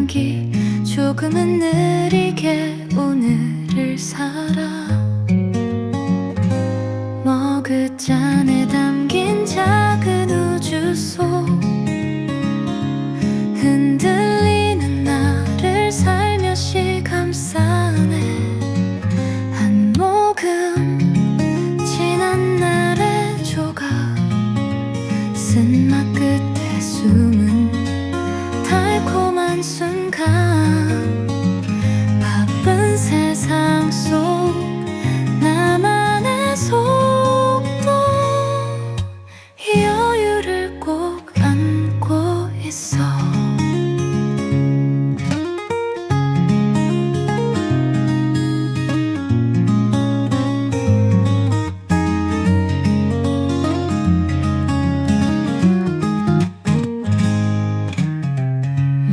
향기 조금은 느리게 오늘을 살아. 머그잔에 담긴 작은 우주 속 흔들리는 나를 살며시 감싸네. 한 모금 지난 날의 조각 쓴맛 끝에 숨은 달콤한 순간. 바쁜 세상 속 나만의 속도 이 여유를 꼭 안고 있어.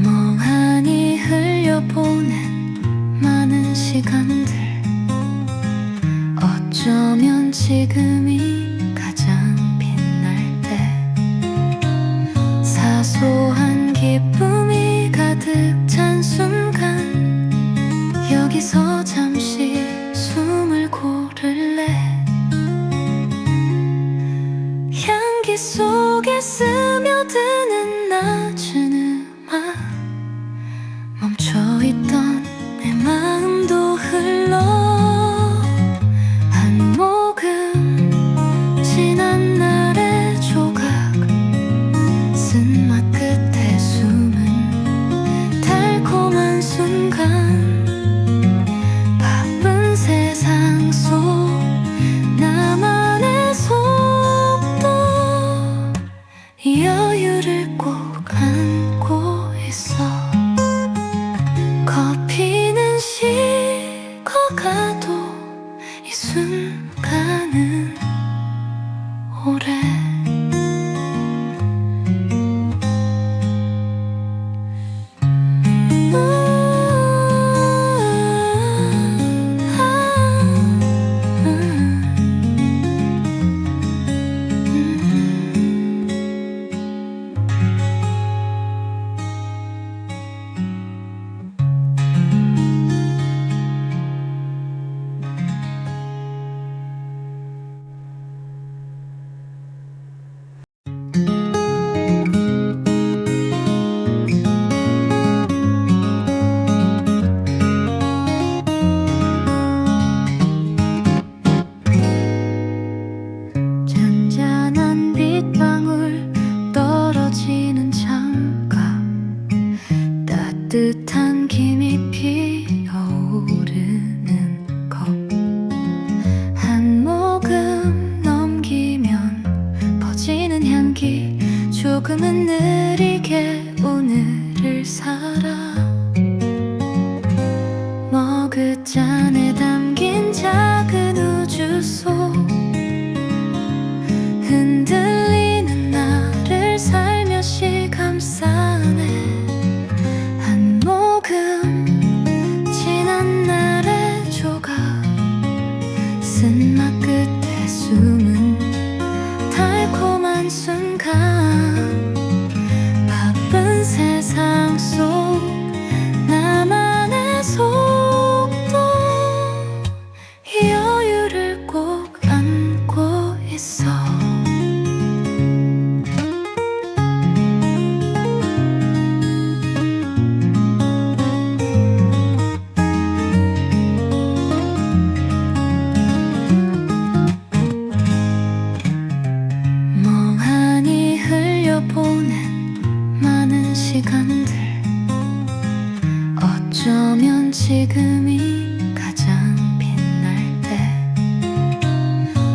멍하니 흘려보낸 많은 시간들, 어쩌면 지금이 가장 빛날 때. 사소한 기쁨이 가득 찬 순간 여기서 잠시 숨을 고를래. 향기 속에 스며드는 낮은 음악, 멈춰있던 내 마음도 흘러. 한 모금 지난 날의 조각 쓴맛 끝에 숨은 달콤한 순간. 바쁜 세상 속 나만의 속도 이 여유를 꼭 안고 있어. 커피는 식어가도 이 순간은 오래. 잔잔한 빗방울 떨어지는 창가, 따뜻한 김이 피어오르는 컵. 한 모금 넘기면 퍼지는 향기 조금은 느리게 오늘을 살아. 머그잔에 담긴 작은 우주 속 흔들리는 나를 살며시 감싸네. 한 모금 지난 날의 조각 쓴맛 끝에 숨은 달콤한 순간. 바쁜 세상 속 나만의 속도 이 여유를 꼭 안고 있어. 멍하니 흘려보낸 많은 시간들, 어쩌면 지금이 가장 빛날 때.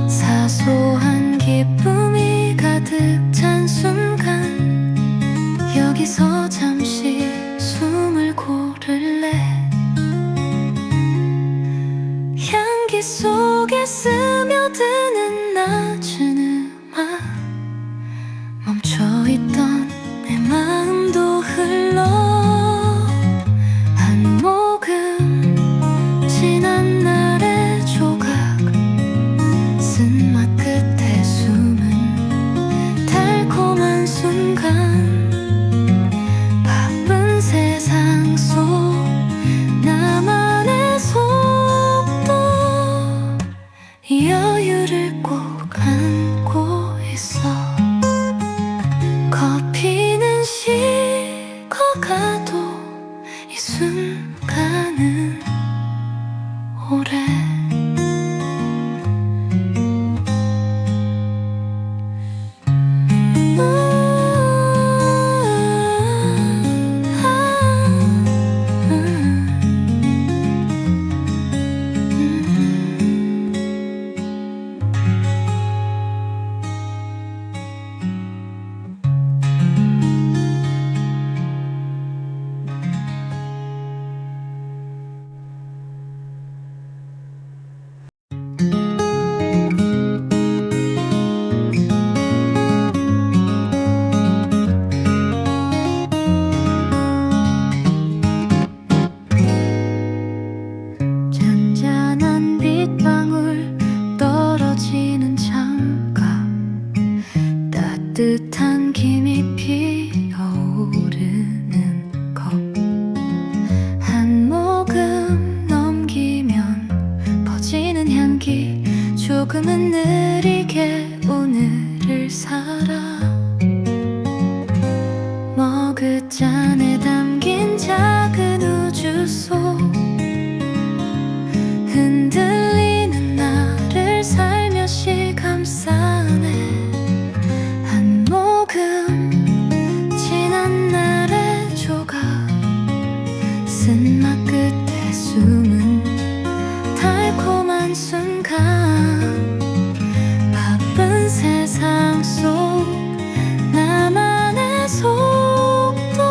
사소한 기쁨이 가득 찬 순간 여기서 잠시 숨을 고를래. 향기 속에 스며드는 낮은 음악, 멈춰있던 내 마음도 흘러. 한 모금 순간은 오래 잔잔한 빗방울 떨어지는 창가 따뜻한 김이 피어오르는 컵 한 모금 넘기면 퍼지는 향기 조금은 느리게 오늘을 살아 머그잔에 담긴 작은 우주 속 흔들리는 나를 살며시 감싸네 한 모금 지난 날의 조각 쓴맛 끝에 숨은 달콤한 순간 바쁜 세상 속 나만의 속도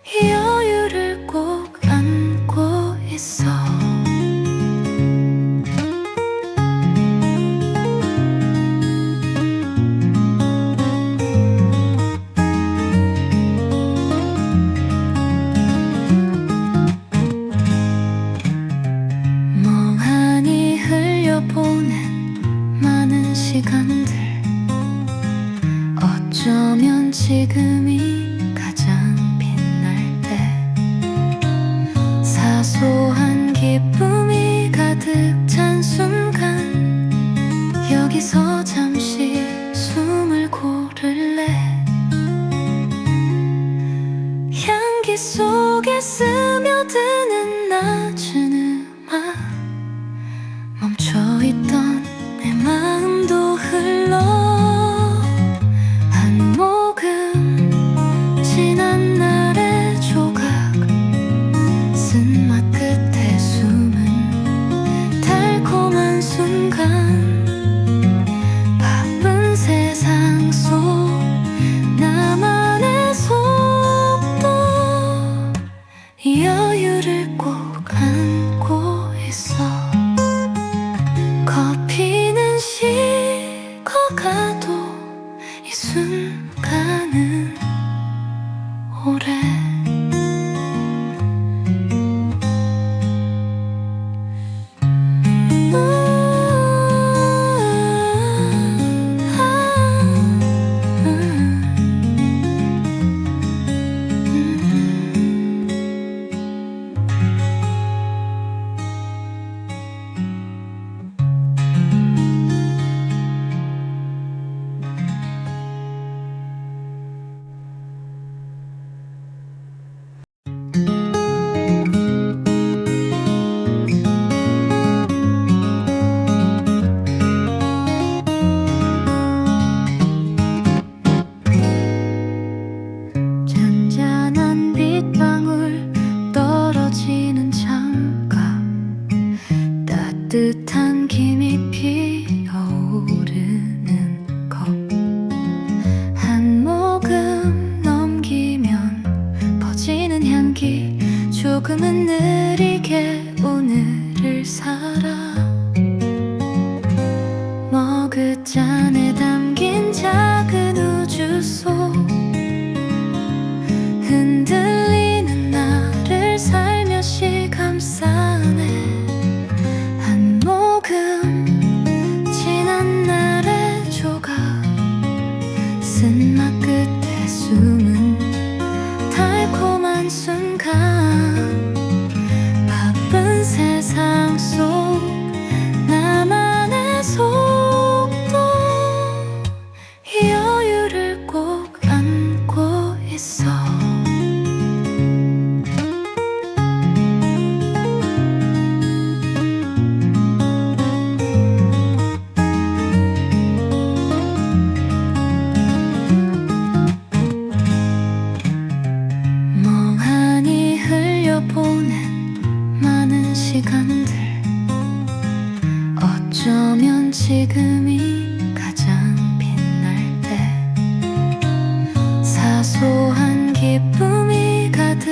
이 여유를 꼭 안고 있어 멍하니 흘려보낸 많은 시간들 어쩌면 지금이 가장 빛날 때 사소한 기쁨이 가득 찬 순간 여기서 잠시 숨을 고를래 향기 속에 스며드는 낮은 음악 멈춰있던 내 마음도 흘러 한 모금 지난 날의 조각 쓴맛 끝에 숨은 달콤한 순간 바쁜 세상 속 나만의 속도 이 여유를 꼭 안고 있어 커피는 식어가도 이 순간은 오래 잔잔한 빗방울 떨어지는 창가 따뜻한 김이 피어오르는 컵 한 모금 넘기면 퍼지는 향기 조금은 느리게 오늘을 살아 머그잔에 담긴 작은 우주 속 흔들리는 나를 살며시 감싸네 한 모금 지난 날의 조각 쓴맛 끝에 숨은 달콤한 순간 바쁜 세상 속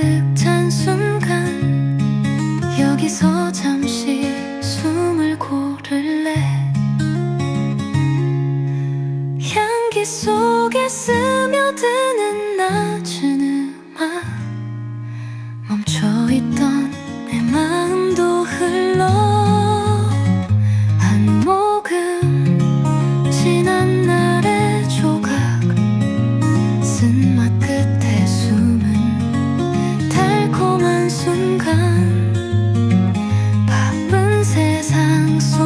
가득 찬 순간 여기서 잠시 숨을 고를래. 향기 속에 스며드는 낮은 음악, 멈춰있던 내 마음도 흘러 한 모금 지난 날의 조각, 쓴맛 끝에 숨은 달콤한 순간, 바쁜 세상 속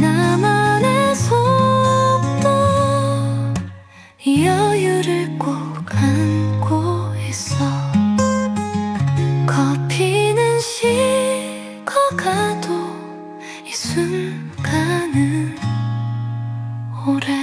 나만의 속도, 여유를 꼭 안고 있어. 커피는 식어가도 이 순간은 오래.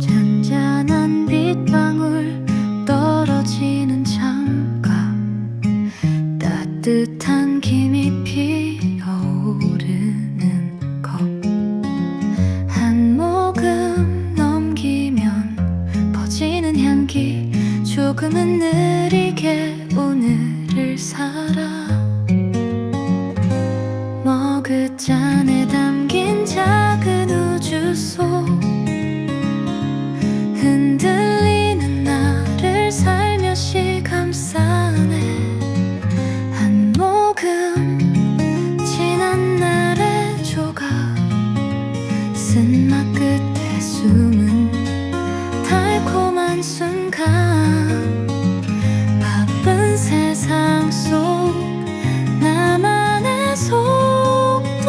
잔잔한 빗방울 떨어지는 창가, 따뜻한 김이 피어오르는 컵, 한 모금 넘기면 퍼지는 향기, 조금은 느리게 오늘을 살아. 머그잔에 담긴 작은 우주 속 흔들리는 나를 살며시 감싸네. 한 모금 지난 날의 조각, 쓴맛 끝에 숨은 달콤한 순간, 바쁜 세상 속 나만의 속도,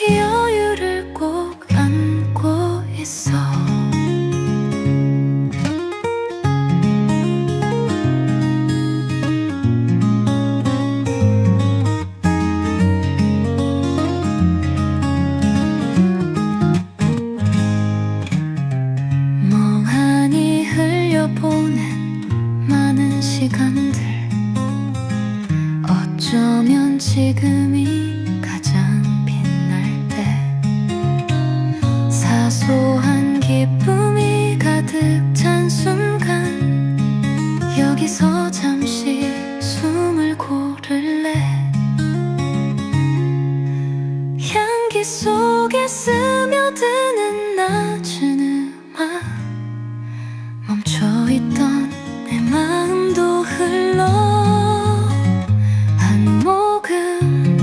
여유를 꼭 안고 있어. 멍하니 흘려보낸 많은 시간들, 어쩌면 지금이 가장 빛날 때, 사소한 기쁨이 가득 찬 순간 여기서 잠시 숨을 고를래. 향기 속에 스며드는 낮은 음악, 멈춰있던 내 마음도 흘러 한 모금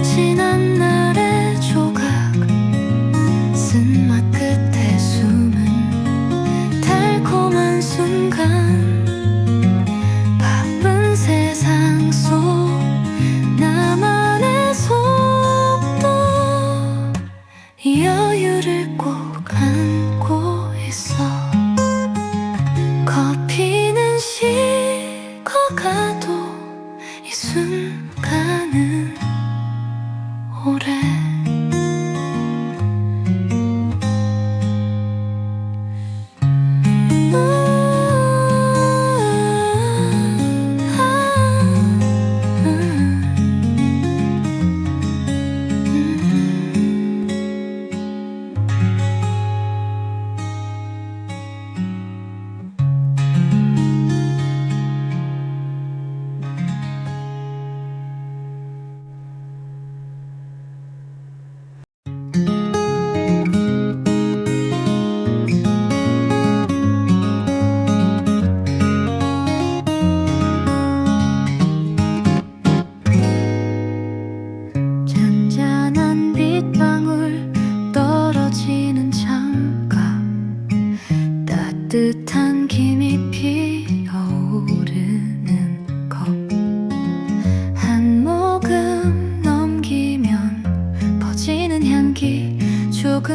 지난 날의 조각, 쓴맛 끝에 숨은 달콤한 순간, 바쁜 세상 속 나만의 속도, 여유를 꼭 안고 있어. 커피는 식어가도 이 순간은 오래.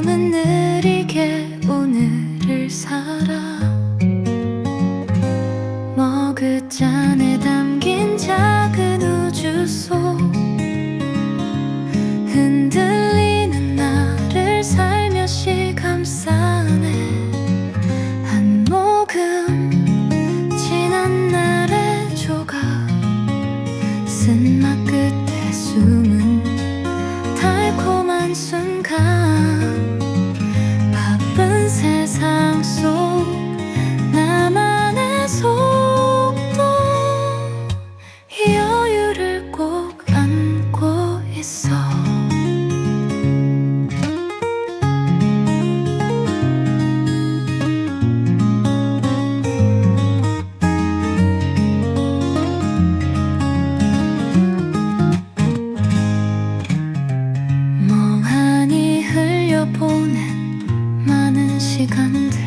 조금은 느리게 오늘을 살아. 머그잔에 담긴 작은 우주 속 흔들리는 나를 살며시 감싸네. 한 모금 지난 날의 조각, 쓴맛 끝에 숨은 달콤한 순간. 바쁜 세상 속 나만의 속도, 이 여유를 꼭 안고 있어. 멍하니 흘려보낸 많은 시간들,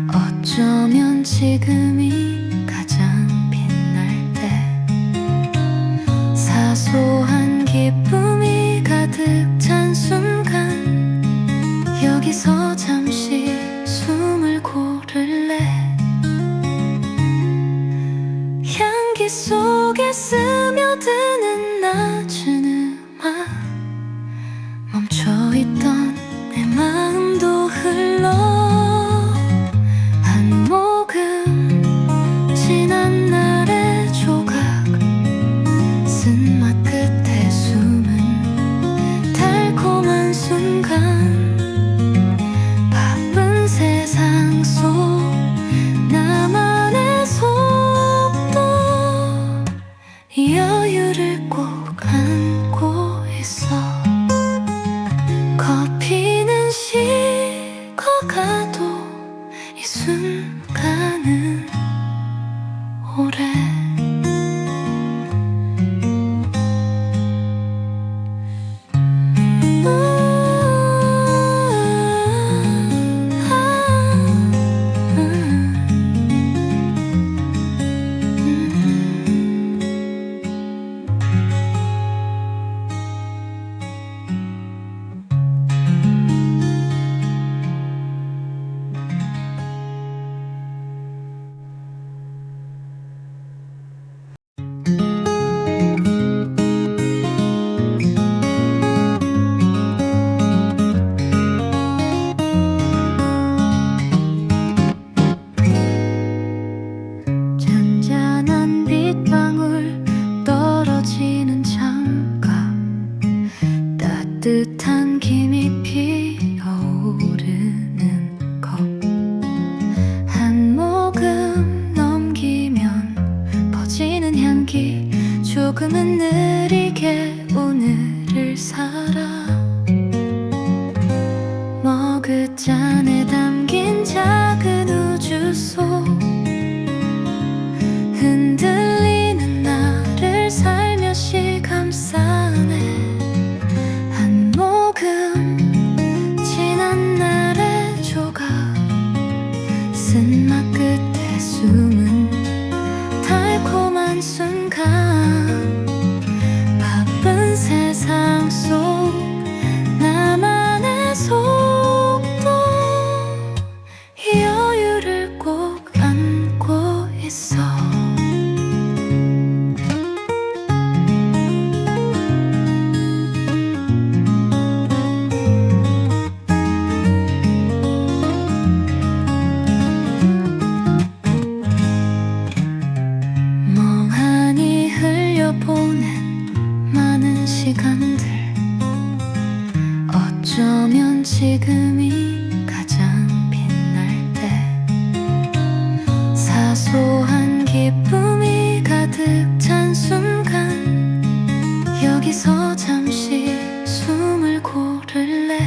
어쩌면 지금이 가장 빛날 때. 사소한 기쁨이 가득 찬 순간, 여기서 잠시 숨을 고를래. 향기 속에 스며드는 낮은 음악, 멈춰있던 내 마음도 흘러. 한 모금 지난 날의 조각, 쓴맛 끝에 숨은 달콤한 순간. 바쁜 세상 속 나만의 속도, 이 여유를 꼭 안고 있어. 커피는 식어가도 이 순간은 오래. 잔잔한 빗방울 떨어지는 창가, 따뜻한 김이 피어오르는 컵. 한 모금 넘기면 퍼지는 향기, 조금은 느리게 오늘을 살아. 머그잔에 담긴 작은 우주 속 흔들리는 나를 살며시 감싸네. 한 모금 지난 날의 조각, 쓴맛 끝에 숨은 달콤한 순간. 바쁜 세상 속 나만의 속도, 이 여유를 꼭 안고 있어. 멍하니 흘려보낸 많은 시간들, 어쩌면 지금이 가장 빛날 때. 사소한 기쁨이 가득 찬 순간, 여기서 잠시 숨을 고를래.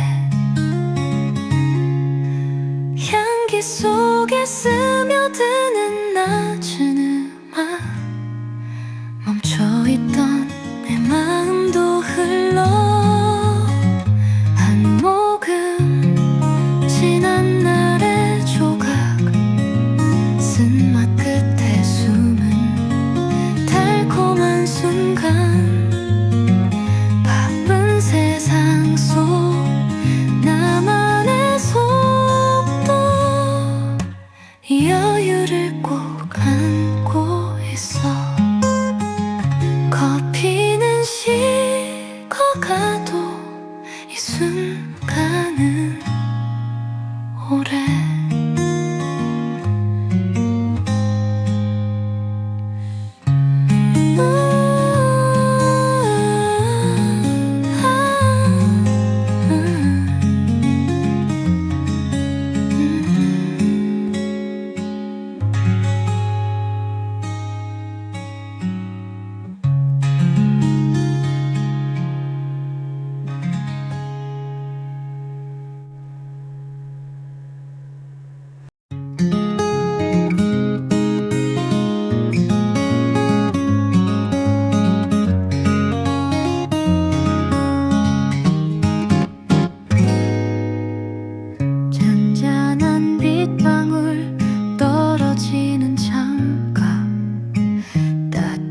향기 속에 스며드는 낮은 음악, 멈춰있던 내 마음도 흘러. 한 모금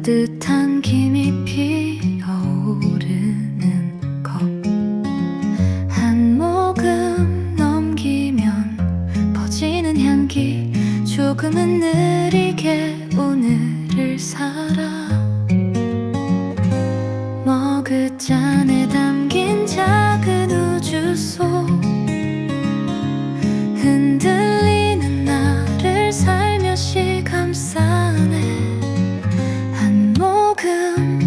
따뜻한 김이 피어오르는 것 한 모금 넘기면 퍼지는 향기 조금은 느리게 오늘을 살아 머그잔에 담긴 작은 우주 속 흔들리는 나를 살며시 감싸네 한 모금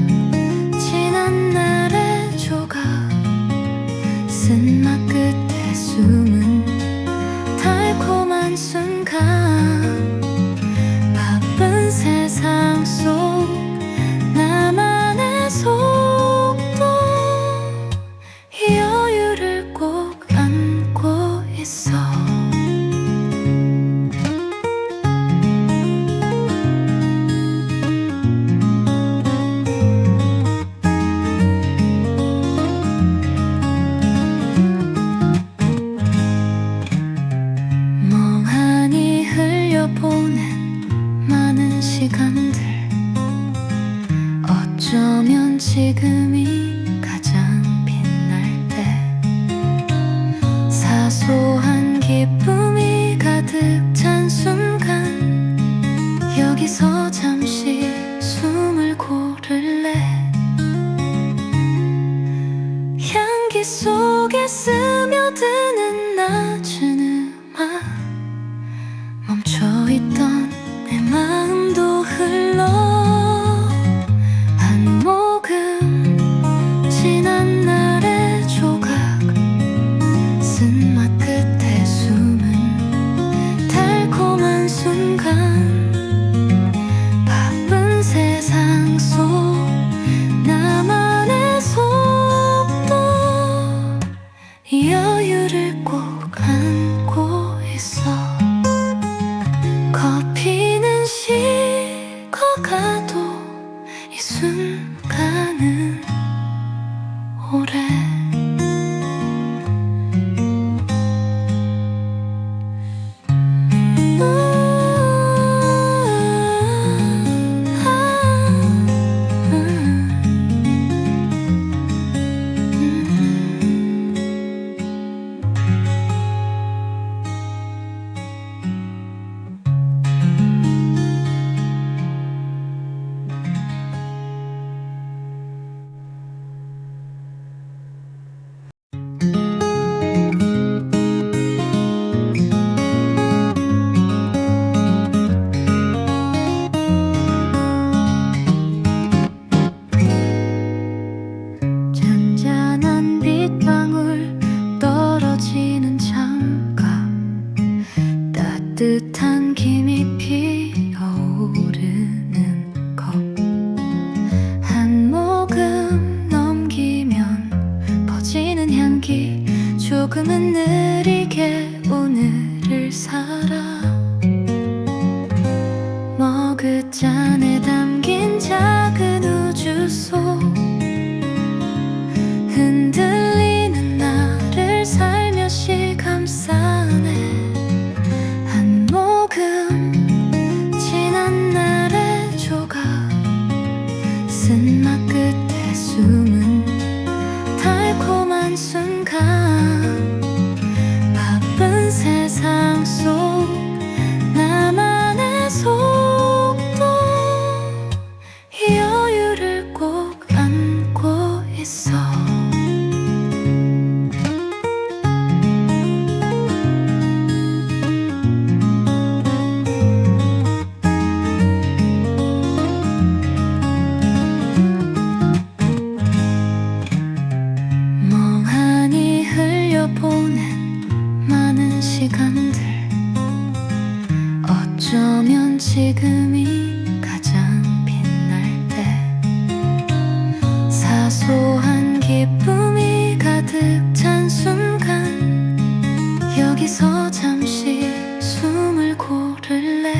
지난 날의 조각 쓴맛 끝에 숨은 달콤한 순간 바쁜 세상 속 나만의 속도 이 여유를 꼭 안고 있어 멍하니 흘려보낸 많은 시간들 어쩌면 지금이 가장 빛날 때 사소한 기쁨이 가득 찬 순간 여기서 잠시 숨을 고를래 향기 속에 스며드는 낮은 음악 멈춰있던 내 마음도 흘러 한 모금 지난 날의 조각 쓴맛 끝에 숨은 달콤한 순간 바쁜 세상 속 나만의 속도 이 여유를 꼭 안고 있어 커피는 식어가도 이 순간은 오래 잔잔한 빗방울 떨어지는 창가 따뜻한 김이 피어오르는 것 한 모금 넘기면 퍼지는 향기 조금은 느리게 오늘을 살아 머그잔에 담긴 작은 우주 속 흔들리는 나를 살며시 감싸네 한 모금 지난 날의 조각 쓴맛 끝에 숨은 달콤한 순간 바쁜 세상 속 나만의 속도 이 여유를 꼭 안고 있어 멍하니 흘려보낸 많은 시간들 어쩌면 지금이 가장 빛날 때 사소한 기쁨이 가득 찬 순간 여기서 잠시 숨을 고를래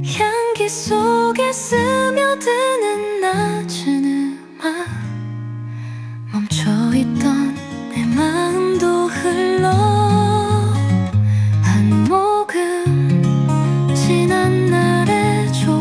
향기 속에 스며드는 낮은 음악 멈춰있던 내 마음도 흘러 한 모금 지난 날의 조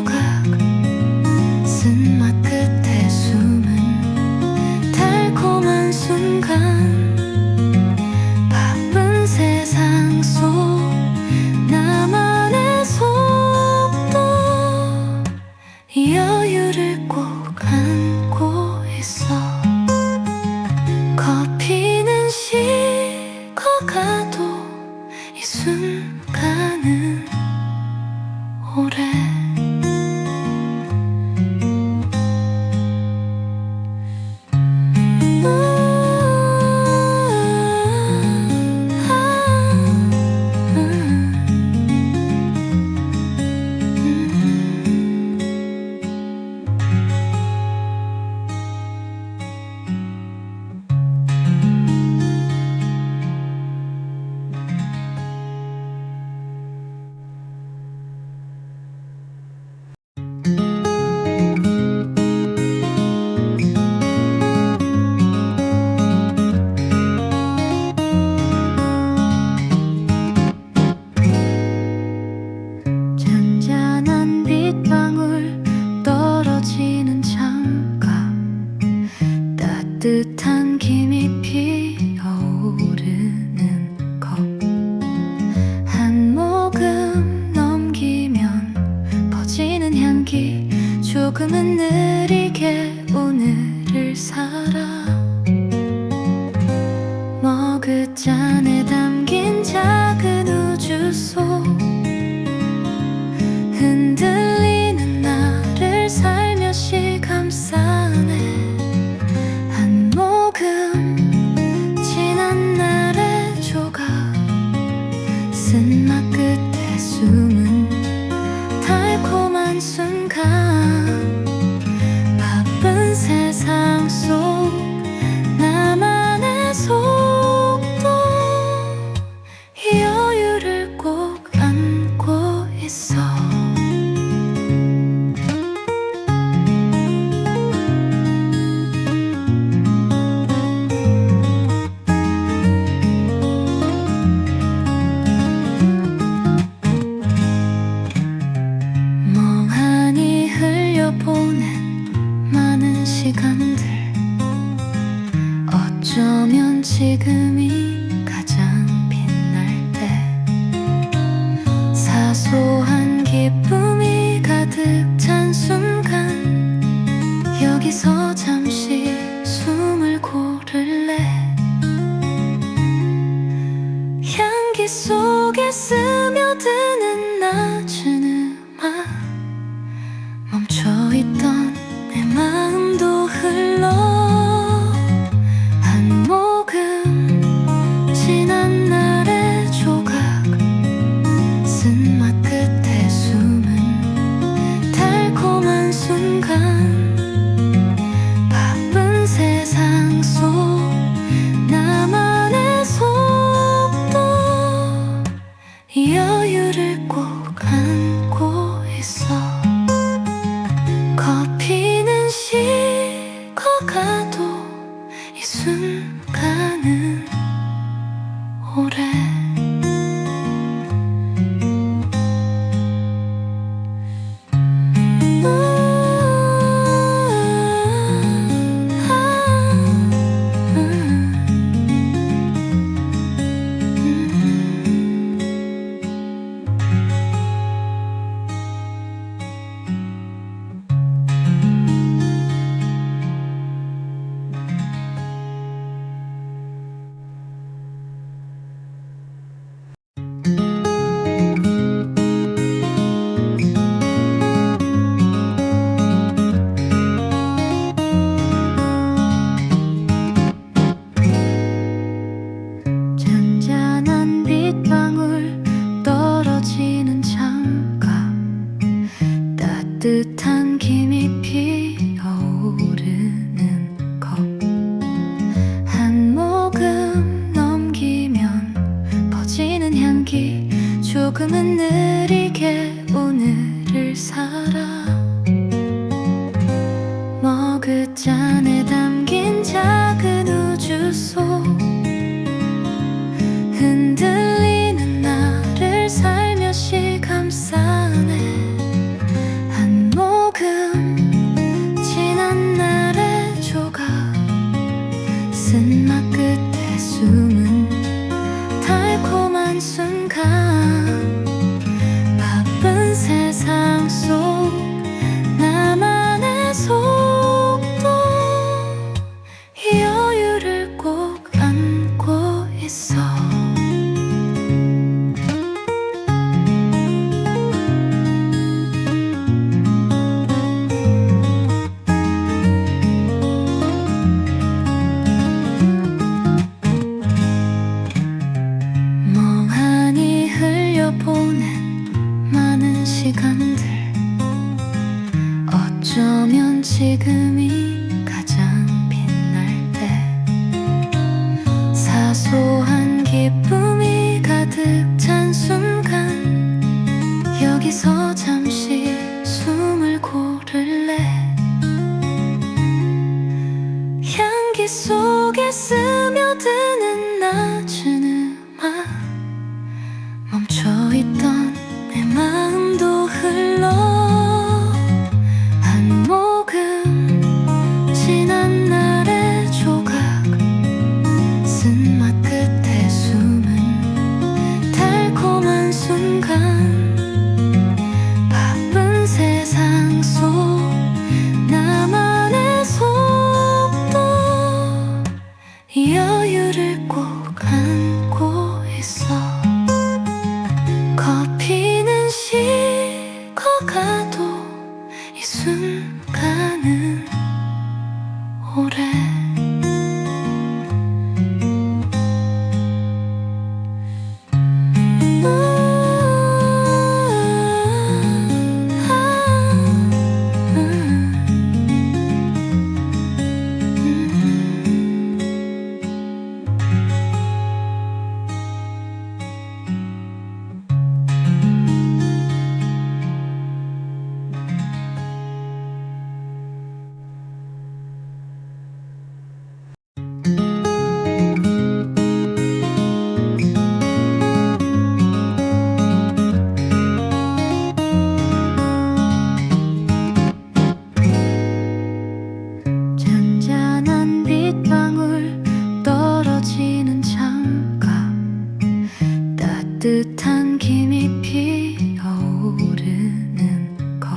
조금은 느리게 오늘을 살아. 머그잔에 담긴 작은 우주 속 흔들리는 나를 살며시 감싸네. 한 모금 지난 날의 조각, 쓴맛 끝에 숨은 달콤한 순간. 바쁜 세상 속 나만의 속도, 이 여유를 꼭 안고 있어. 멍하니 흘려보낸 많은 시간들, 어쩌면 지금이 가장 빛날 때. 사소한 기쁨이 가득 찬 순간, 여기서 잠시 숨을 고를래. 향기 속에 스며드는 낮은 음악, 멈춰있던 내 마음도 흘러. 한 모금 지난 날의 조각, 쓴맛 끝에 숨은 달콤한 순간. 바쁜 세상 속 나만의 속도, 이 여유를 꼭 안고 있어. 커피는 식어가도 이 순간은 오래. 잔잔한 빗방울 떨어지는 창가, 따뜻한 김이 피어오르는 컵. 한 모금 넘기면 퍼지는 향기, 조금은 느리게 오늘을 살아. 머그잔에 담긴 작은 우주 속 흔들리는 나를 살며시 감싸네. 한 모금 지난 날의 조각, 쓴맛 끝에 숨은 달콤한 순간. 바쁜 세상 속 나만의 속도, 이 여유를 꼭 안고 있어. 멍하니 흘려보낸 많은 시간들, 어쩌면 지금이 가장 빛날 때. 사소한 기쁨이 가득 찬 순간, 여기서 잠시 숨을 고를래. 향기 속에 스며드는 낮은 음악, 멈춰있던 내 마음도 흘러. 한 모금 순간은 오래 잔잔한 빗방울 떨어지는 창가 따뜻한 김이 피어오르는 것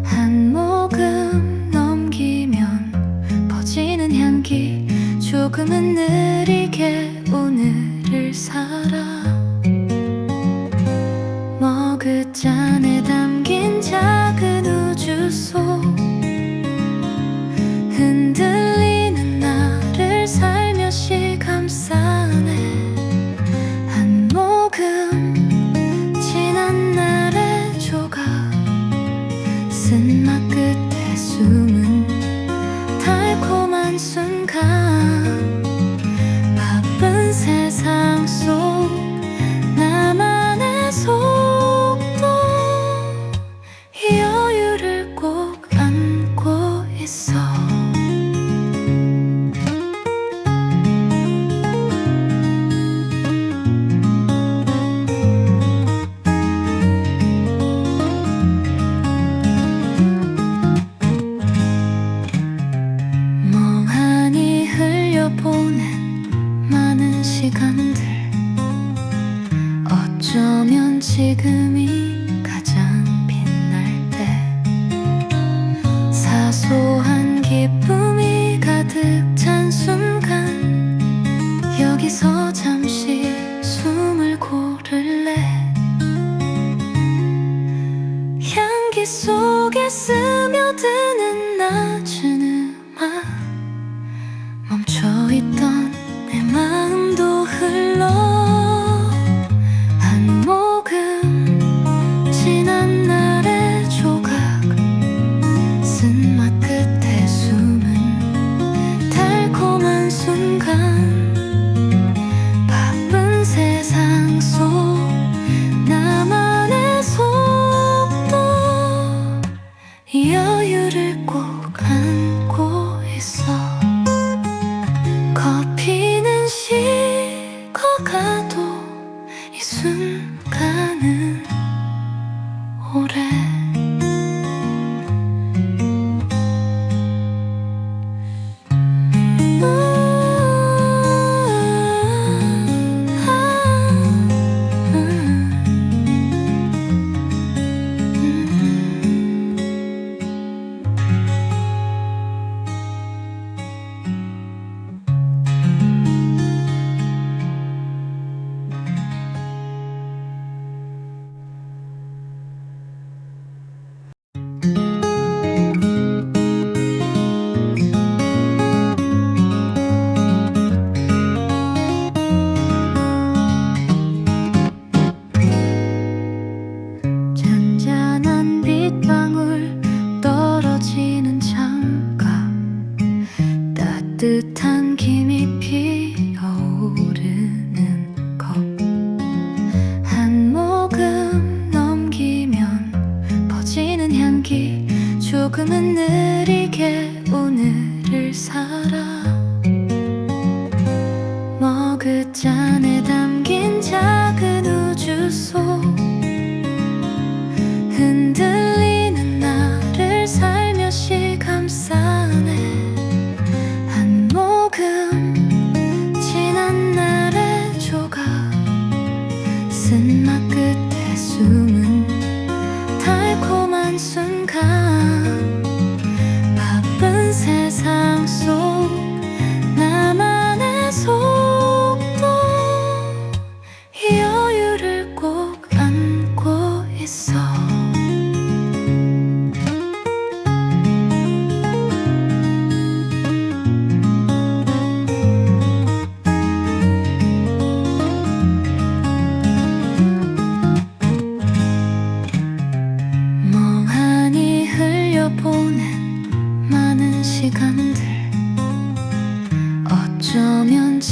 한 모금 넘기면 퍼지는 향기 조금은 느리게 오늘을 살아 머그잔에 담긴 작은 우주 속 흔들리는 나를 살며시 감싸네 한 모금 지난 날의 조각 쓴맛 끝에 숨은 달콤한 순간 바쁜 세상 속 나만의 속도 이 여유를 꼭 안고 있어 멍하니 흘려보낸 많은 시간들 어쩌면 지금이 가장 빛날 때 사소한 기쁨이 가득 찬 순간 여기서 잠시 숨을 고를래 향기 속에 스며드는 낮은 음악 멈춰있던 내 마음도 흘러 한 모금 지난 날의 조각 쓴맛 끝에 숨은 달콤한 순간 바쁜 세상 속 나만의 속도 이 여유를 꼭 안고 있어 커피는 식어가도 이 순간은 오래 잔잔한 빗방울 떨어지는 창가 따뜻한 김이 피어오르는 것 한 모금 넘기면 퍼지는 향기 조금은 느리게 오늘을 살아 머그잔에 담긴 작은 우주 속 흔들리는 나를 살며시 감싸네 한 모금 지난 날의 조각 쓴맛 끝에 숨은 달콤한 순간 바쁜 세상 속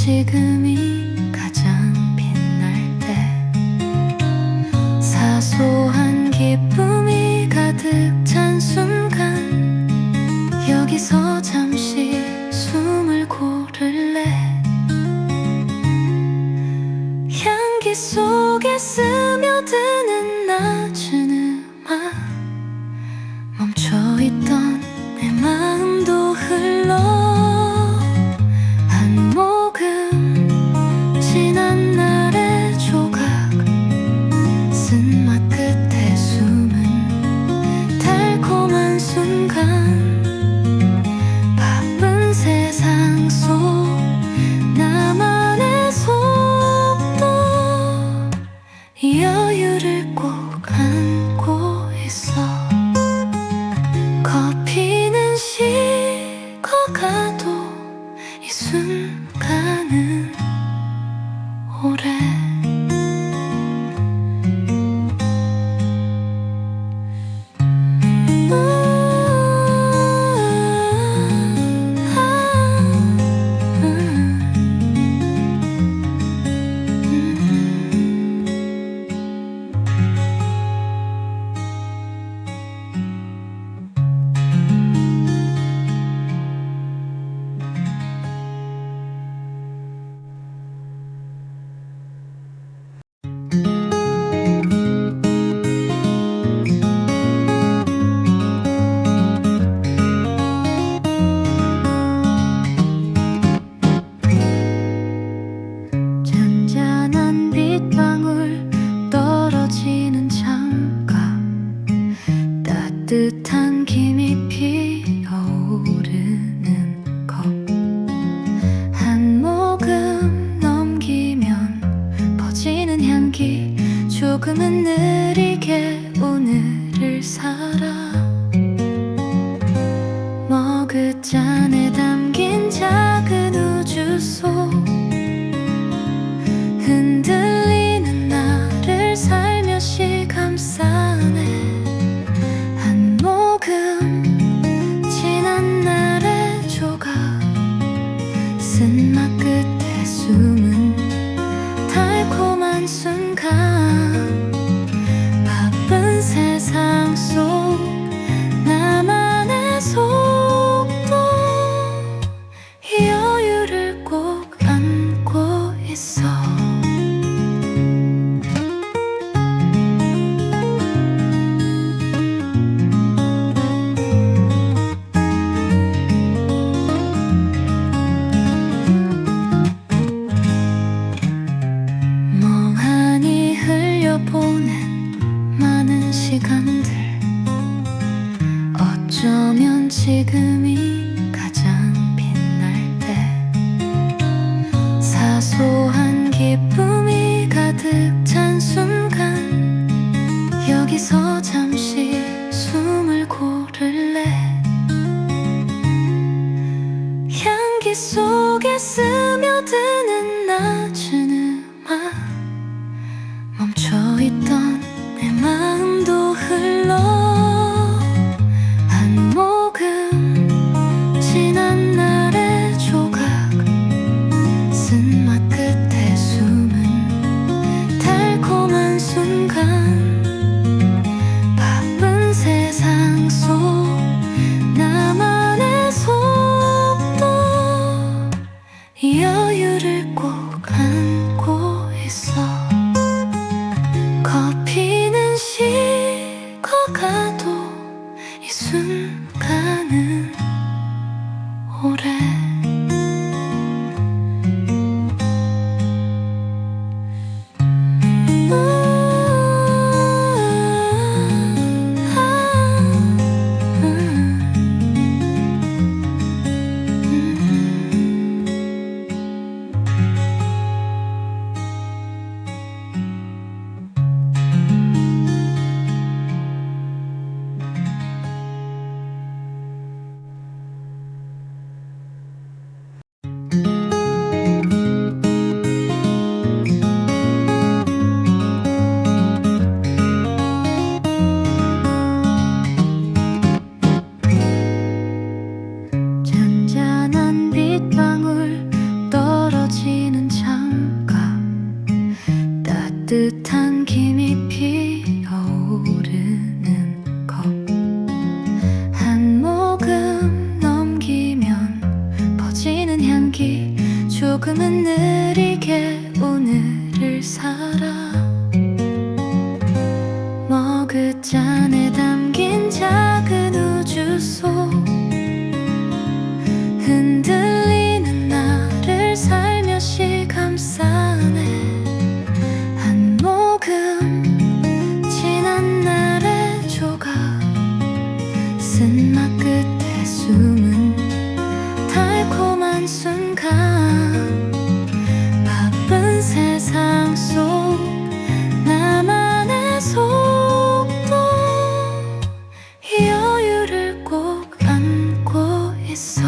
지금이 가장 빛날 때 사소한 기쁨이 가득 찬 순간 여기서 잠시 숨을 고를래. 향기 속에 스며드는 낮은 음악 멈춰있던 내 마음도 흘러 한 모금 지난 날의 조각 쓴맛 끝에 숨은 달콤한 순간 바쁜 세상 속 나만의 속도 여유를 꼭 안고 있어. 커피는 식어가도 이 순간은 오래. 잔잔한 빗방울 떨어지는 창가 따뜻한 김이 피어오르는 것 한 모금 넘기면 퍼지는 향기 조금은 느리게 오늘을 살아. 머그잔에 담긴 작은 우주 속 흔들리는 나를 살며시 감싸네. 한 모금 지난 날의 조각 쓴맛 끝에 숨은 달콤한 순간 바쁜 세상 속 나만의 속도 여유를 꼭 안고 있어. 멍하니 흘려보낸 많은 시간들 어쩌면 지금이 가장 빛날 때 사소한 기쁨이 가득 찬 순간 여기서 잠시 숨을 고를래. 향기 속에 스며드는 낮은 음악 멈춰있던 내 마음도 흘러 한 모금 쓴맛 끝에 숨은 달콤한 순간 바쁜 세상 속 나만의 속도 이 여유를 꼭 안고 있어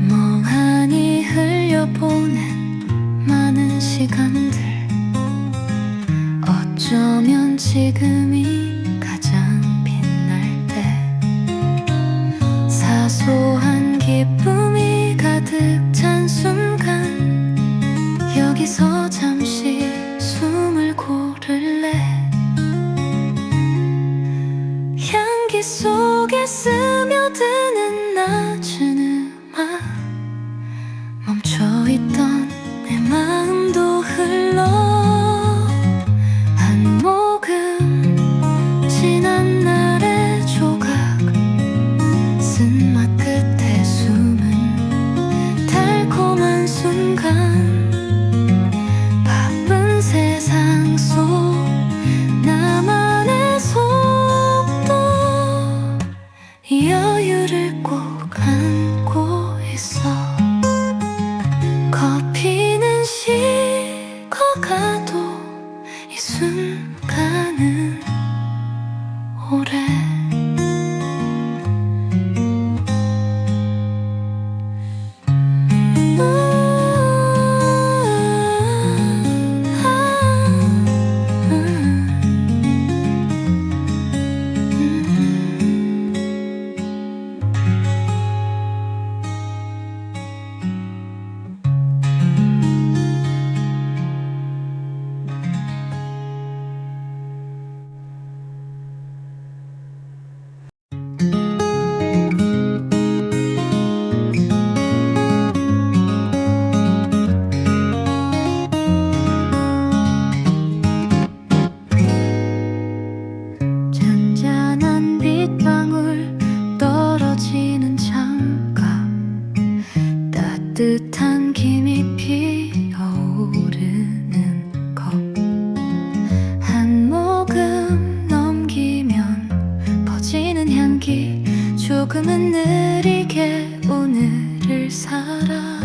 멍하니 흘려보낸 많은 시간들 어쩌면 지금이 가장 빛날 때 사소한 기쁨이 가득 찬 순간 여기서 잠시 숨을 고를래 향기 속에 스며드는 낮은 음악 멈춰있던 내 마음도 흘러 한 모금 지난 날의 조각 쓴맛 끝에 숨은 달콤한 순간 바쁜 세상 속 나만의 속도 이 여유를 꼭 안고 있어 커피는 식어가도 이 순간은 오래 잔잔한 빗방울 떨어지는 창가 따뜻한 김이 피어오르는 것 한 모금 넘기면 퍼지는 향기 조금은 느리게 오늘을 살아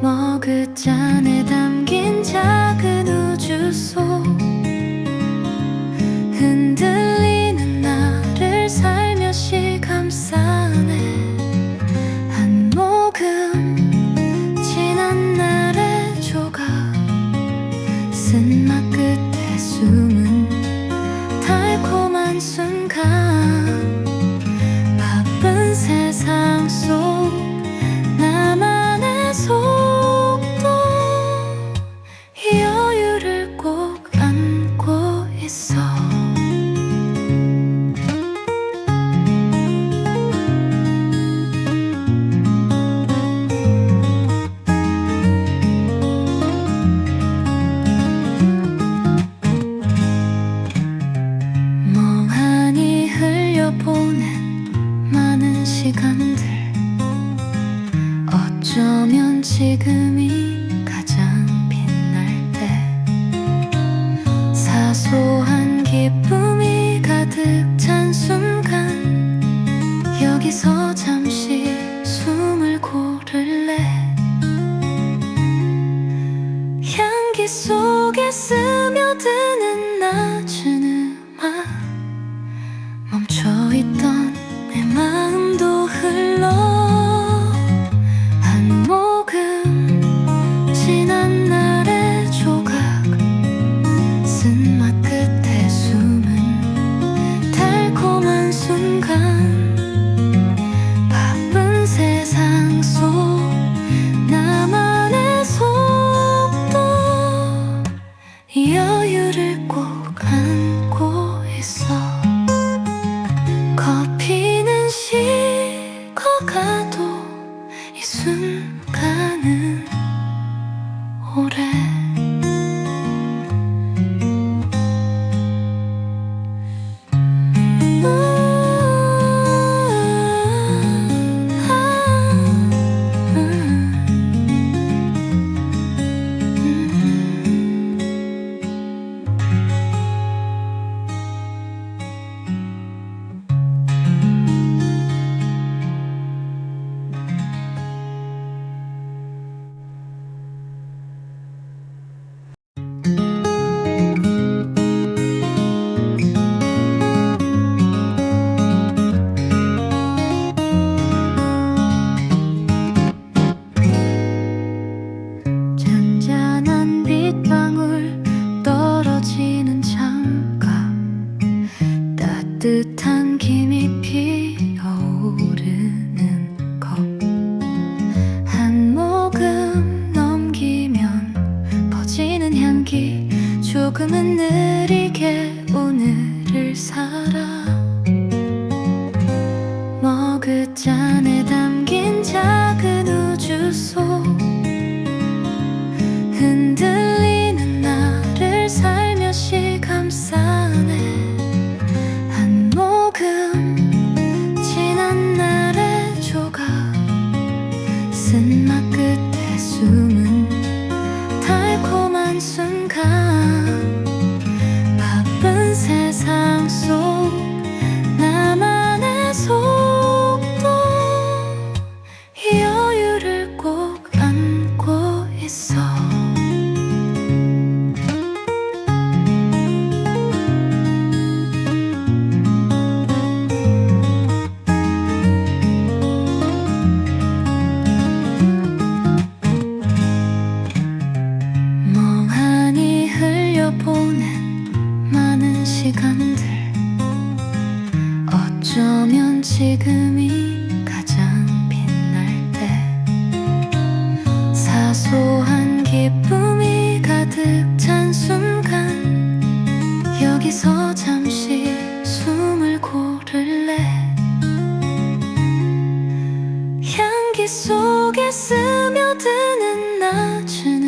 머그잔에 담긴 작은 우주 속 흔들리는 나를 살며시 감싸네 한 모금 지난 날의 조각 쓴맛 끝에 숨은 달콤한 순간 바쁜 세상 속 나만의 속도 이 여유를 꼭 안고 있어 멍하니 흘려보낸 많은 시간들 어쩌면 지금이 가장 빛날 때 사소한 기쁨이 가득 찬 순간 여기서 잠시 숨을 고를래 향기 속에 스며드는 낮은 음악 멈춰있던 내 마음도 흘러 한 모금 지난 날의 조각 쓴맛 끝에 숨은 달콤한 순간 바쁜 세상 속 나만의 속도 이 여유를 꼭 안고 있어 커피는 식어가도 이 순간은 오래 음. 따뜻한 김이 피어오르는 것 한 모금 넘기면 퍼지는 향기 조금은 느리게 오늘을 살아 머그잔에 담긴 작은 우주 속 흔들리는 나를 살며시 감싸네 한 모금 지난 날의 조각 쓴맛 끝에 숨은 달콤한 순간 바쁜 세상 속 나만의 속도 이 여유를 꼭 안고 있어 멍하니 흘려보낸 많은 시간들 어쩌면 지금이 가장 빛날 때 사소한 기쁨이 가득 찬 순간 여기서 잠시 숨을 고를래 향기 속에 스며드는 낮은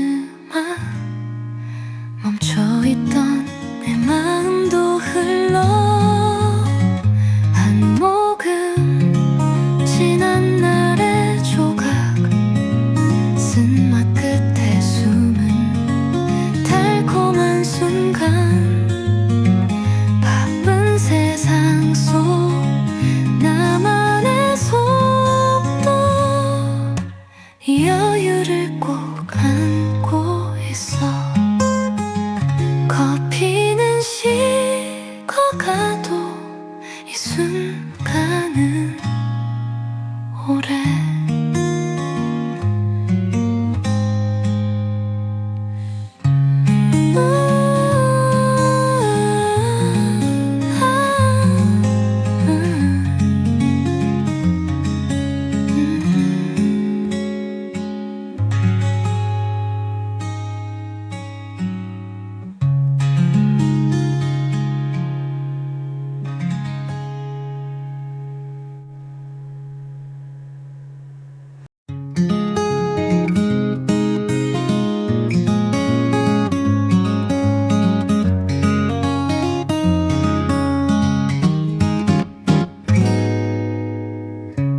음악 멈춰있던 내 마음도 흘러 한 모금 지난 날의 조각 쓴맛 끝에 숨은 달콤한 순간 바쁜 세상 속 나만의 속도 이 여유를 꼭 안고 있어 커피는 식어가도 이 순간은 오래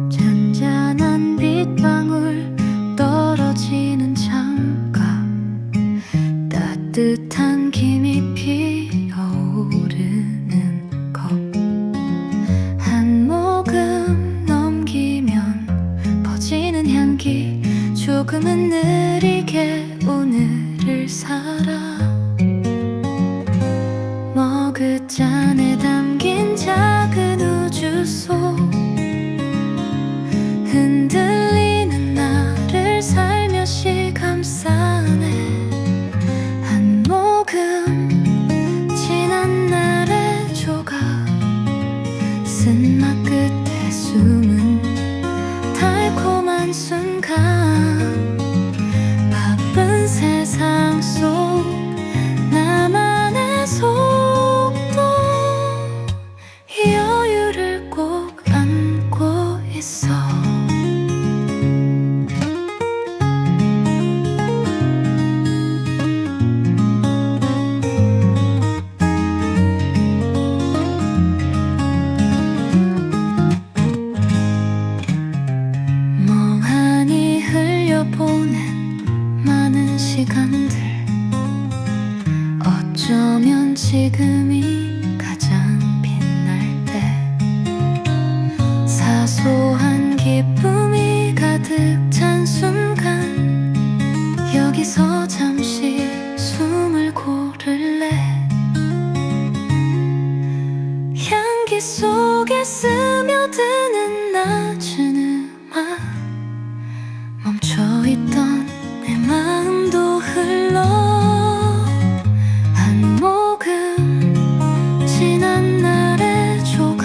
잔잔한 빗방울 떨어지는 창가 따뜻한 김이 피어오르는 것 한 모금 넘기면 퍼지는 향기 조금은 느리게 오늘을 살아 머그잔에 담긴 작은 우주 속 흔들리는 나를 살며시 감싸네 한 모금 지난 날의 조각 쓴맛 끝에 숨은 달콤한 순간 바쁜 세상 속 나만의 속도 이 여유를 꼭 안고 있어 멍하니 흘려보낸 많은 시간들 어쩌면 지금이 가장 빛날 때 사소한 기쁨이 가득 찬 순간 여기서 잠시 숨을 고를래 향기 속에 스며드는 낮은 음악 멈춰있던 내 마음도 흘러 한 모금 지난 날의 조각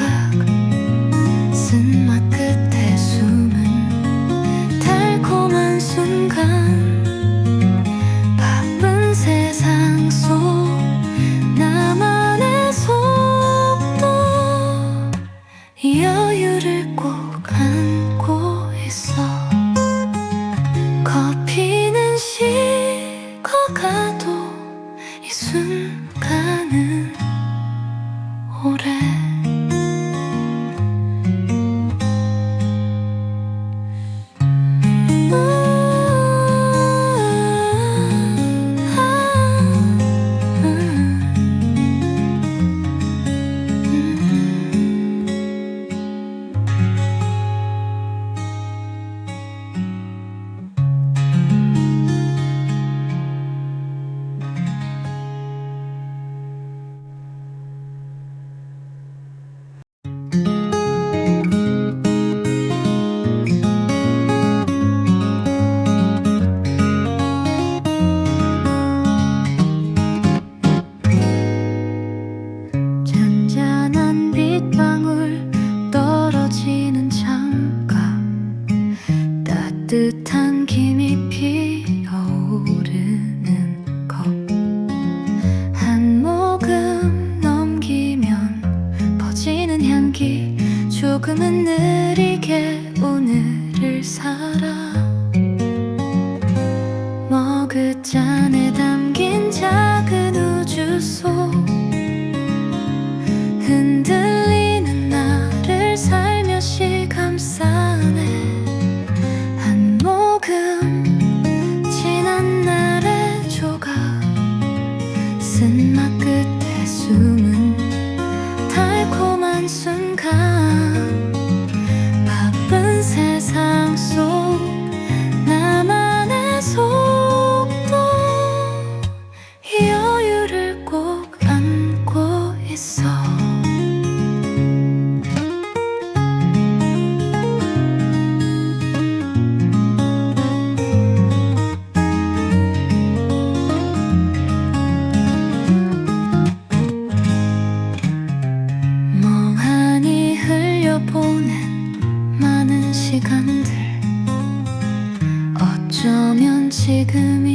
조금은 느리게 오늘을 살아. 머그잔에 담긴 작은 우주 속 흔들리는 나를 살며시 감싸네. 한 모금 지난 날의 조각, 쓴맛 끝에 숨은 달콤한 순간. 바쁜 세상 속 나만의 속도, 이 여유를 꼭 안고 있어. 멍하니 흘려보낸 많은 시간들, 어쩌면 지금이